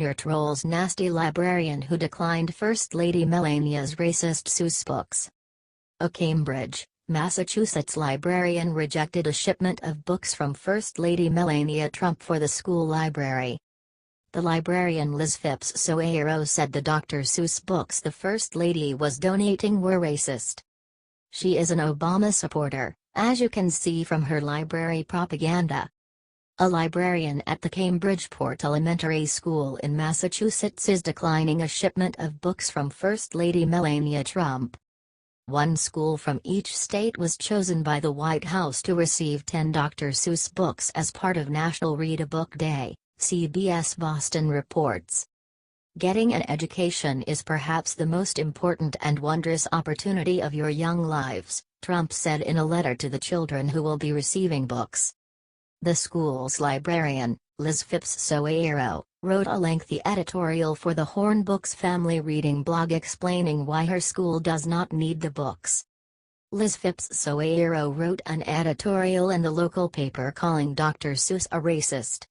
Your troll's nasty librarian who declined First Lady Melania's racist Seuss books. A Cambridge, Massachusetts librarian rejected a shipment of books from First Lady Melania Trump for the school library. The librarian Liz Phipps Soeiro said the Dr. Seuss books the First Lady was donating were racist. She is an Obama supporter, as you can see from her library propaganda. A librarian at the Cambridgeport Elementary School in Massachusetts is declining a shipment of books from First Lady Melania Trump. One school from each state was chosen by the White House to receive 10 Dr. Seuss books as part of National Read a Book Day, CBS Boston reports. Getting an education is perhaps the most important and wondrous opportunity of your young lives, Trump said in a letter to the children who will be receiving books. The school's librarian, Liz Phipps Soeiro, wrote a lengthy editorial for the Horn Books family reading blog explaining why her school does not need the books. Liz Phipps Soeiro wrote an editorial in the local paper calling Dr. Seuss a racist.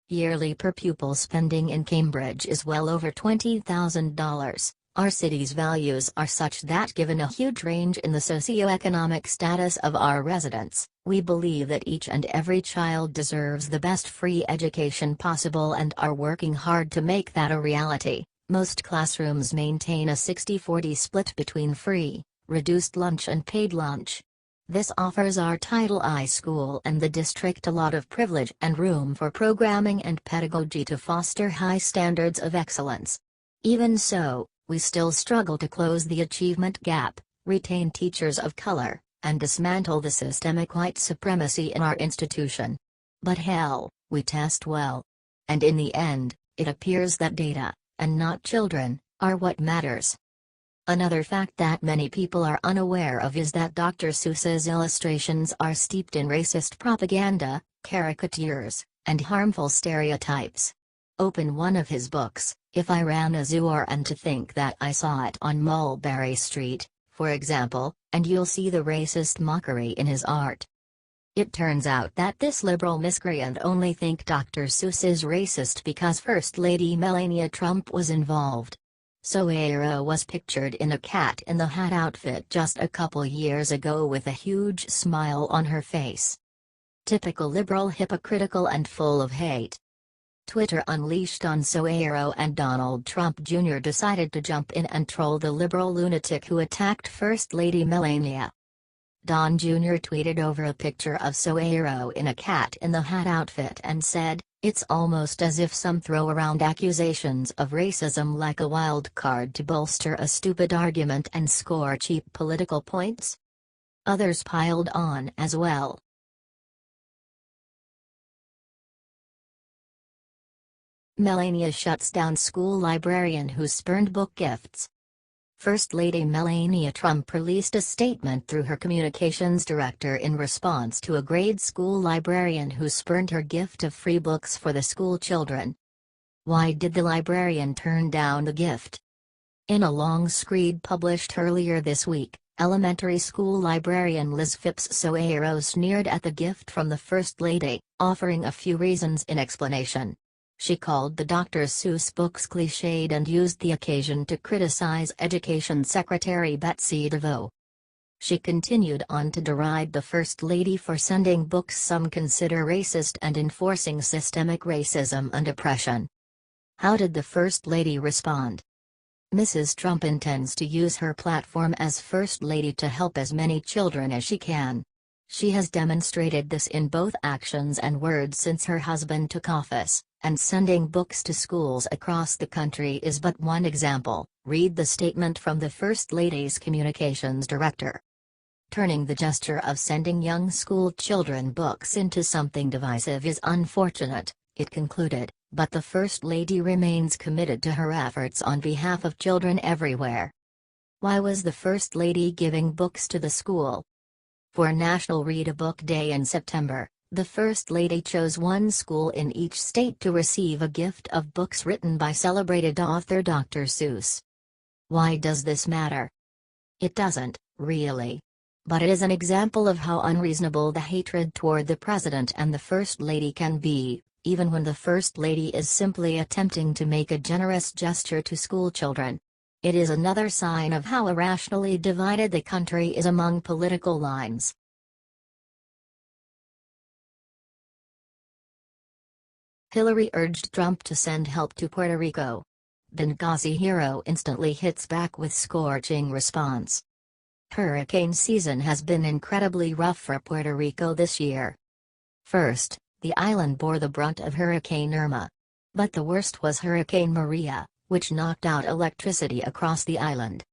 Yearly per pupil spending in Cambridge is well over $20,000. Our city's values are such that given a huge range in the socioeconomic status of our residents, we believe that each and every child deserves the best free education possible and are working hard to make that a reality. Most classrooms maintain a 60-40 split between free, reduced lunch and paid lunch. This offers our Title I school and the district a lot of privilege and room for programming and pedagogy to foster high standards of excellence. Even so, we still struggle to close the achievement gap, retain teachers of color, and dismantle the systemic white supremacy in our institution. But hell, we test well. And in the end, it appears that data, and not children, are what matters. Another fact that many people are unaware of is that Dr. Seuss's illustrations are steeped in racist propaganda, caricatures, and harmful stereotypes. Open one of his books, If I Ran a Zoo or And to Think That I Saw It on Mulberry Street, for example, and you'll see the racist mockery in his art. It turns out that this liberal miscreant only think Dr. Seuss is racist because First Lady Melania Trump was involved. Soeiro was pictured in a cat-in-the-hat outfit just a couple years ago with a huge smile on her face. Typical liberal, hypocritical and full of hate. Twitter unleashed on Soeiro, and Donald Trump Jr. decided to jump in and troll the liberal lunatic who attacked First Lady Melania. Don Jr. tweeted over a picture of Soeiro in a cat-in-the-hat outfit and said, "It's almost as if some throw around accusations of racism like a wild card to bolster a stupid argument and score cheap political points." Others piled on as well. Melania shuts down school librarian who spurned book gifts. First Lady Melania Trump released a statement through her communications director in response to a grade school librarian who spurned her gift of free books for the school children. Why did the librarian turn down the gift? In a long screed published earlier this week, elementary school librarian Liz Phipps Soeiro sneered at the gift from the First Lady, offering a few reasons in explanation. She called the Dr. Seuss books cliched and used the occasion to criticize Education Secretary Betsy DeVos. She continued on to deride the First Lady for sending books some consider racist and enforcing systemic racism and oppression. How did the First Lady respond? Mrs. Trump intends to use her platform as First Lady to help as many children as she can. She has demonstrated this in both actions and words since her husband took office, and sending books to schools across the country is but one example. Read the statement from the First Lady's communications director. Turning the gesture of sending young school children books into something divisive is unfortunate, it concluded, but the First Lady remains committed to her efforts on behalf of children everywhere. Why was the First Lady giving books to the school? For National Read a Book Day in September, the First Lady chose one school in each state to receive a gift of books written by celebrated author Dr. Seuss. Why does this matter? It doesn't, really. But it is an example of how unreasonable the hatred toward the President and the First Lady can be, even when the First Lady is simply attempting to make a generous gesture to schoolchildren. It is another sign of how irrationally divided the country is among political lines. Hillary urged Trump to send help to Puerto Rico. Benghazi hero instantly hits back with scorching response. Hurricane season has been incredibly rough for Puerto Rico this year. First, the island bore the brunt of Hurricane Irma. But the worst was Hurricane Maria, which knocked out electricity across the island.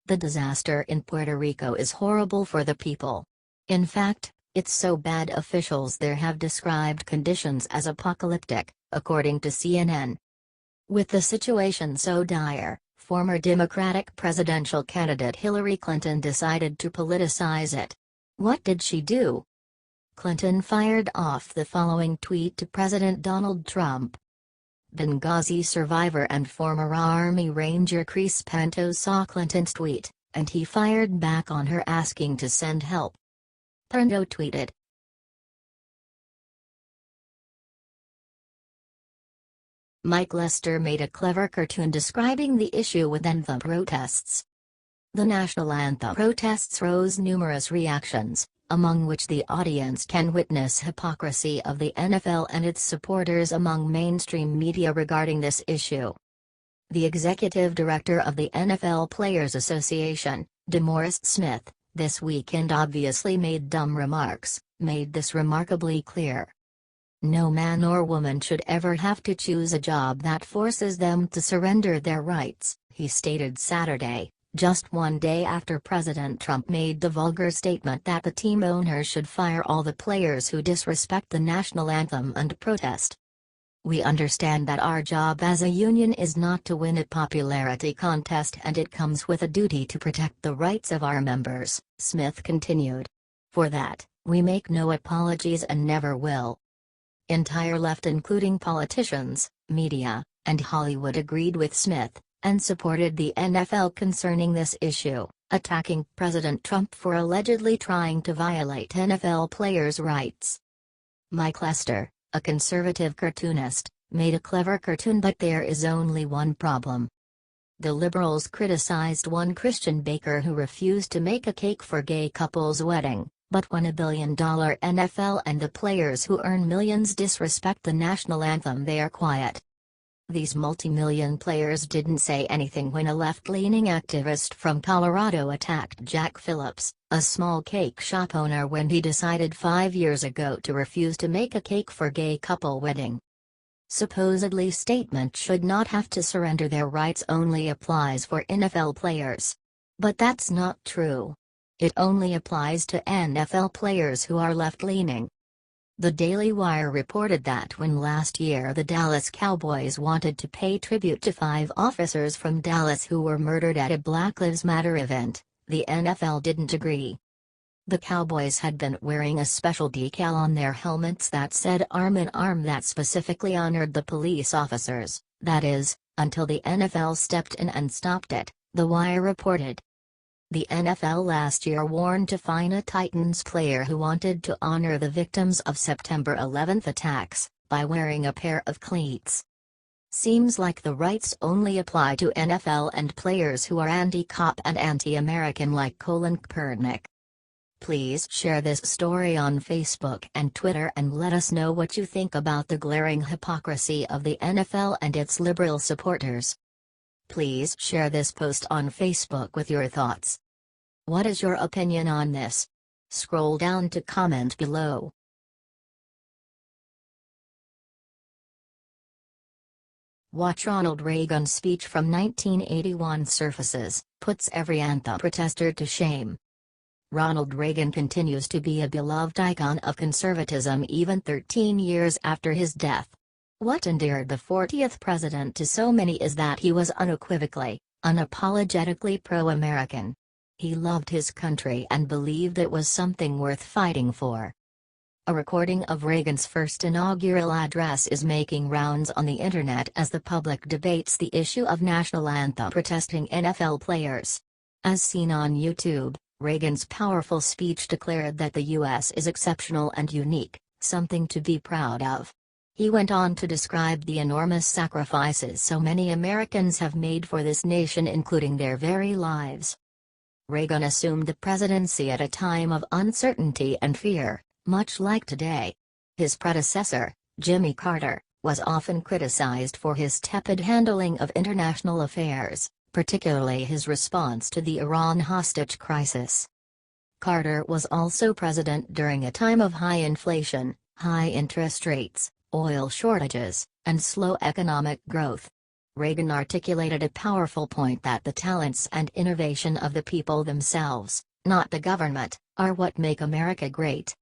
The disaster in Puerto Rico is horrible for the people. In fact, it's so bad officials there have described conditions as apocalyptic, according to CNN. With the situation so dire, former Democratic presidential candidate Hillary Clinton decided to politicize it. What did she do? Clinton fired off the following tweet to President Donald Trump. Benghazi survivor and former Army Ranger Chris Pinto saw Clinton's tweet, and he fired back on her asking to send help. Pinto tweeted, Mike Lester made a clever cartoon describing the issue with anthem protests. The national anthem protests rose numerous reactions, among which the audience can witness hypocrisy of the NFL and its supporters among mainstream media regarding this issue. The executive director of the NFL Players Association, DeMaurice, this weekend obviously made dumb remarks, made this remarkably clear. No man or woman should ever have to choose a job that forces them to surrender their rights, he stated Saturday, just one day after President Trump made the vulgar statement that the team owners should fire all the players who disrespect the national anthem and protest. We understand that our job as a union is not to win a popularity contest, and it comes with a duty to protect the rights of our members, Smith continued. For that, we make no apologies and never will. Entire left, including politicians, media, and Hollywood, agreed with Smith, and supported the NFL concerning this issue, attacking President Trump for allegedly trying to violate NFL players' rights. Mike Lester, a conservative cartoonist, made a clever cartoon, but there is only one problem. The liberals criticized one Christian baker who refused to make a cake for gay couples' wedding, but when $1 billion NFL and the players who earn millions disrespect the national anthem, they are quiet. These multi-million players didn't say anything when a left-leaning activist from Colorado attacked Jack Phillips, a small cake shop owner, when he decided 5 years ago to refuse to make a cake for gay couple wedding. Supposedly statement should not have to surrender their rights only applies for NFL players. But that's not true. It only applies to NFL players who are left-leaning. The Daily Wire reported that when last year the Dallas Cowboys wanted to pay tribute to 5 officers from Dallas who were murdered at a Black Lives Matter event, the NFL didn't agree. The Cowboys had been wearing a special decal on their helmets that said "Arm in Arm" that specifically honored the police officers, that is, until the NFL stepped in and stopped it, the Wire reported. The NFL last year warned to fine a Titans player who wanted to honor the victims of September 11 attacks, by wearing a pair of cleats. Seems like the rights only apply to NFL and players who are anti-cop and anti-American like Colin Kaepernick. Please share this story on Facebook and Twitter and let us know what you think about the glaring hypocrisy of the NFL and its liberal supporters. Please share this post on Facebook with your thoughts. What is your opinion on this? Scroll down to comment below. Watch Ronald Reagan's speech from 1981 surfaces, puts every anthem protester to shame. Ronald Reagan continues to be a beloved icon of conservatism even 13 years after his death. What endeared the 40th president to so many is that he was unequivocally, unapologetically pro-American. He loved his country and believed it was something worth fighting for. A recording of Reagan's first inaugural address is making rounds on the internet as the public debates the issue of national anthem protesting NFL players. As seen on YouTube, Reagan's powerful speech declared that the U.S. is exceptional and unique, something to be proud of. He went on to describe the enormous sacrifices so many Americans have made for this nation, including their very lives. Reagan assumed the presidency at a time of uncertainty and fear, much like today. His predecessor, Jimmy Carter, was often criticized for his tepid handling of international affairs, particularly his response to the Iran hostage crisis. Carter was also president during a time of high inflation, high interest rates, oil shortages, and slow economic growth. Reagan articulated a powerful point that the talents and innovation of the people themselves, not the government, are what make America great.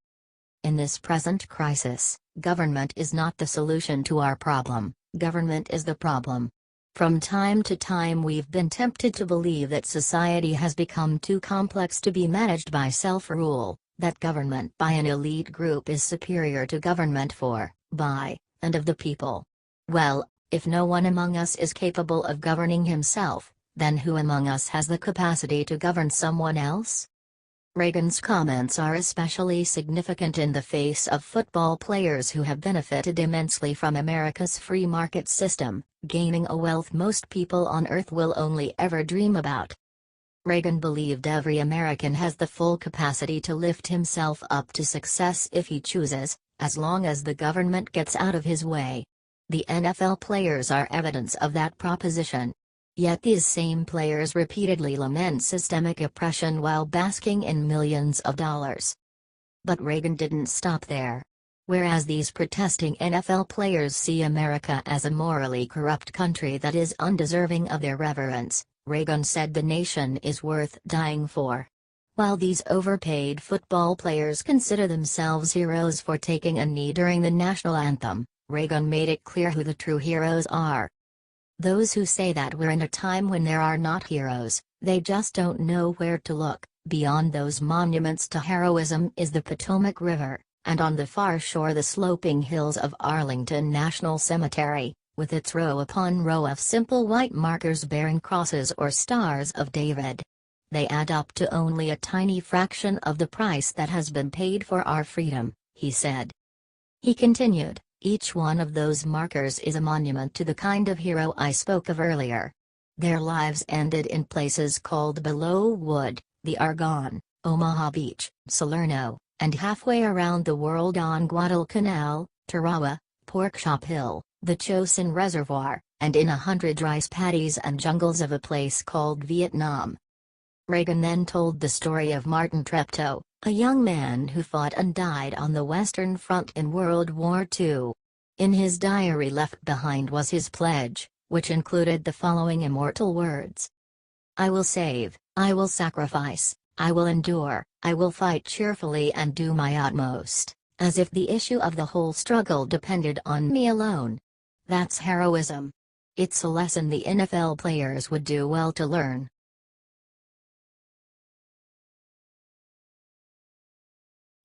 In this present crisis, government is not the solution to our problem, government is the problem. From time to time we've been tempted to believe that society has become too complex to be managed by self-rule, that government by an elite group is superior to government for, by, and of the people. Well, if no one among us is capable of governing himself, then who among us has the capacity to govern someone else? Reagan's comments are especially significant in the face of football players who have benefited immensely from America's free market system, gaining a wealth most people on earth will only ever dream about. Reagan believed every American has the full capacity to lift himself up to success if he chooses, as long as the government gets out of his way. The NFL players are evidence of that proposition. Yet these same players repeatedly lament systemic oppression while basking in millions of dollars. But Reagan didn't stop there. Whereas these protesting NFL players see America as a morally corrupt country that is undeserving of their reverence, Reagan said the nation is worth dying for. While these overpaid football players consider themselves heroes for taking a knee during the national anthem, Reagan made it clear who the true heroes are. Those who say that we're in a time when there are not heroes, they just don't know where to look. Beyond those monuments to heroism is the Potomac River, and on the far shore the sloping hills of Arlington National Cemetery, with its row upon row of simple white markers bearing crosses or stars of David. They add up to only a tiny fraction of the price that has been paid for our freedom, he said. He continued, each one of those markers is a monument to the kind of hero I spoke of earlier. Their lives ended in places called Below Wood, the Argonne, Omaha Beach, Salerno, and halfway around the world on Guadalcanal, Tarawa, Porkchop Hill, the Chosin Reservoir, and in 100 rice paddies and jungles of a place called Vietnam. Reagan then told the story of Martin Treptow, a young man who fought and died on the Western Front in World War II. In his diary left behind was his pledge, which included the following immortal words. I will save, I will sacrifice, I will endure, I will fight cheerfully and do my utmost, as if the issue of the whole struggle depended on me alone. That's heroism. It's a lesson the NFL players would do well to learn.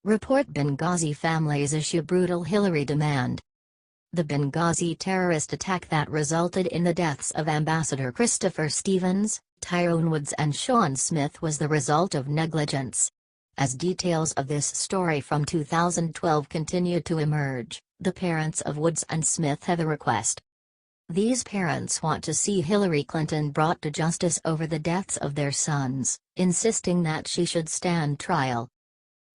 Report Benghazi families issue brutal Hillary demand. The Benghazi terrorist attack that resulted in the deaths of Ambassador Christopher Stevens, Tyrone Woods and Sean Smith was the result of negligence. As details of this story from 2012 continue to emerge, the parents of Woods and Smith have a request. These parents want to see Hillary Clinton brought to justice over the deaths of their sons, insisting that she should stand trial.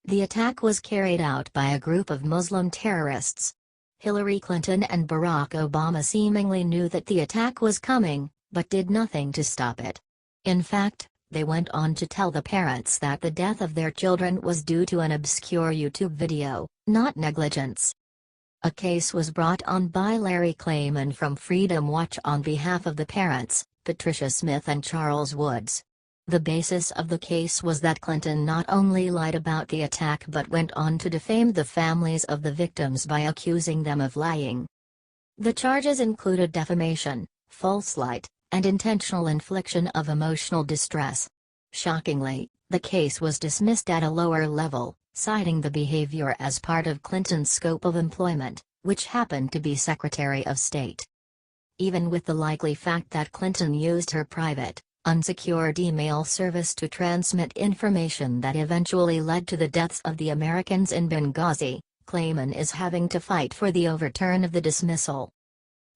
The attack was carried out by a group of Muslim terrorists. Hillary Clinton and Barack Obama seemingly knew that the attack was coming, but did nothing to stop it. In fact, they went on to tell the parents that the death of their children was due to an obscure YouTube video, not negligence. A case was brought on by Larry Klayman from Freedom Watch on behalf of the parents, Patricia Smith and Charles Woods. The basis of the case was that Clinton not only lied about the attack but went on to defame the families of the victims by accusing them of lying. The charges included defamation, false light, and intentional infliction of emotional distress. Shockingly, the case was dismissed at a lower level, citing the behavior as part of Clinton's scope of employment, which happened to be Secretary of State. Even with the likely fact that Clinton used her private, unsecured email service to transmit information that eventually led to the deaths of the Americans in Benghazi, Clayman is having to fight for the overturn of the dismissal.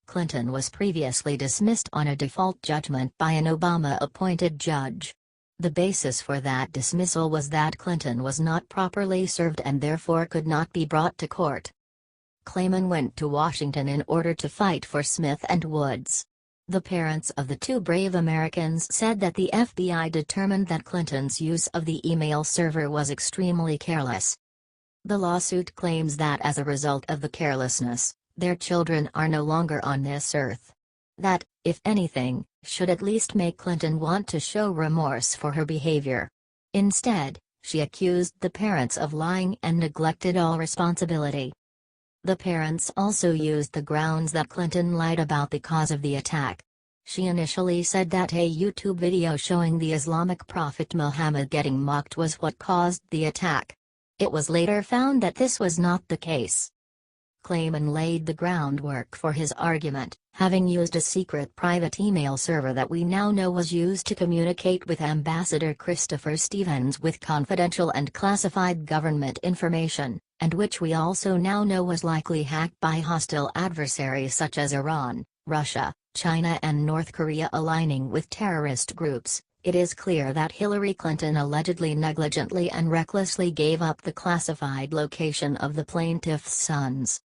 Clinton was previously dismissed on a default judgment by an Obama-appointed judge. The basis for that dismissal was that Clinton was not properly served and therefore could not be brought to court. Clayman went to Washington in order to fight for Smith and Woods. The parents of the two brave Americans said that the FBI determined that Clinton's use of the email server was extremely careless. The lawsuit claims that as a result of the carelessness, their children are no longer on this earth. That, if anything, should at least make Clinton want to show remorse for her behavior. Instead, she accused the parents of lying and neglected all responsibility. The parents also used the grounds that Clinton lied about the cause of the attack. She initially said that a YouTube video showing the Islamic prophet Muhammad getting mocked was what caused the attack. It was later found that this was not the case. Clayman laid the groundwork for his argument, having used a secret private email server that we now know was used to communicate with Ambassador Christopher Stevens with confidential and classified government information, and which we also now know was likely hacked by hostile adversaries such as Iran, Russia, China and North Korea aligning with terrorist groups. It is clear that Hillary Clinton allegedly negligently and recklessly gave up the classified location of the plaintiff's sons.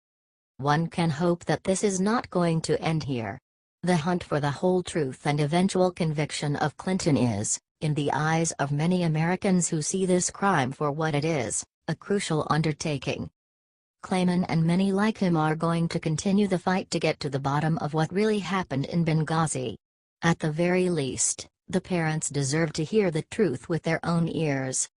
One can hope that this is not going to end here. The hunt for the whole truth and eventual conviction of Clinton is, in the eyes of many Americans who see this crime for what it is, a crucial undertaking. Clayman and many like him are going to continue the fight to get to the bottom of what really happened in Benghazi. At the very least, the parents deserve to hear the truth with their own ears.